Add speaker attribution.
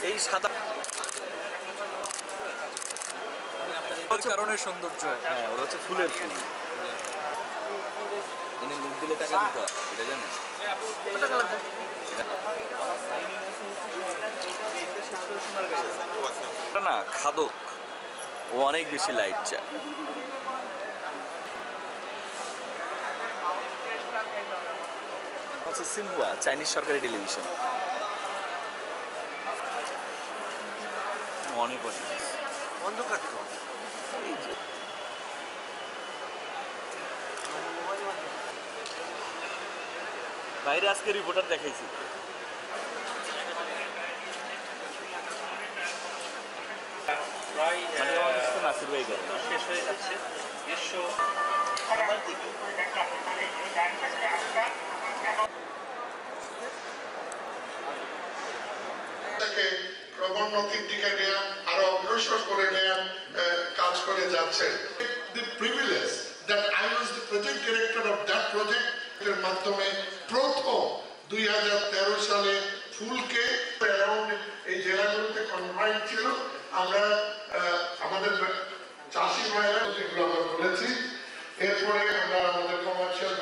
Speaker 1: এই সাদা কারণে সৌন্দর্য।
Speaker 2: হ্যাঁ, ওরা হচ্ছে ফুলের ফুল। এনে মুখ দিলে টাকা দিতে হয়, এটা জানেন? না, খাদক ও অনেক বেশি লাইট চায়। আচ্ছা, সিনহুয়া চাইনিজ সরকারি টেলিভিশন। অনেক
Speaker 1: অন্ধকার তো।
Speaker 2: বাইরে আজকে রিপোর্টার দেখাইছি। নাসির ভাই করে
Speaker 1: শেষ হয়ে যাচ্ছে গ্রীষ্ম।
Speaker 3: ক্রমোন্নতির দিকে নেয়া আরো অগ্রসর করে নেয়া কাজ করে যাচ্ছে। The privilege that I was the project director of that project এর মাধ্যমে প্রথম 2013 সালে ফুলকে অ্যারাউন্ড এই জেলাগুলোতে কনফাইন ছিল। আমরা আমাদের চাষি ভাইরা যেগুলো আমরা বলেছি, এরপরে আমরা আমাদের কমার্শিয়াল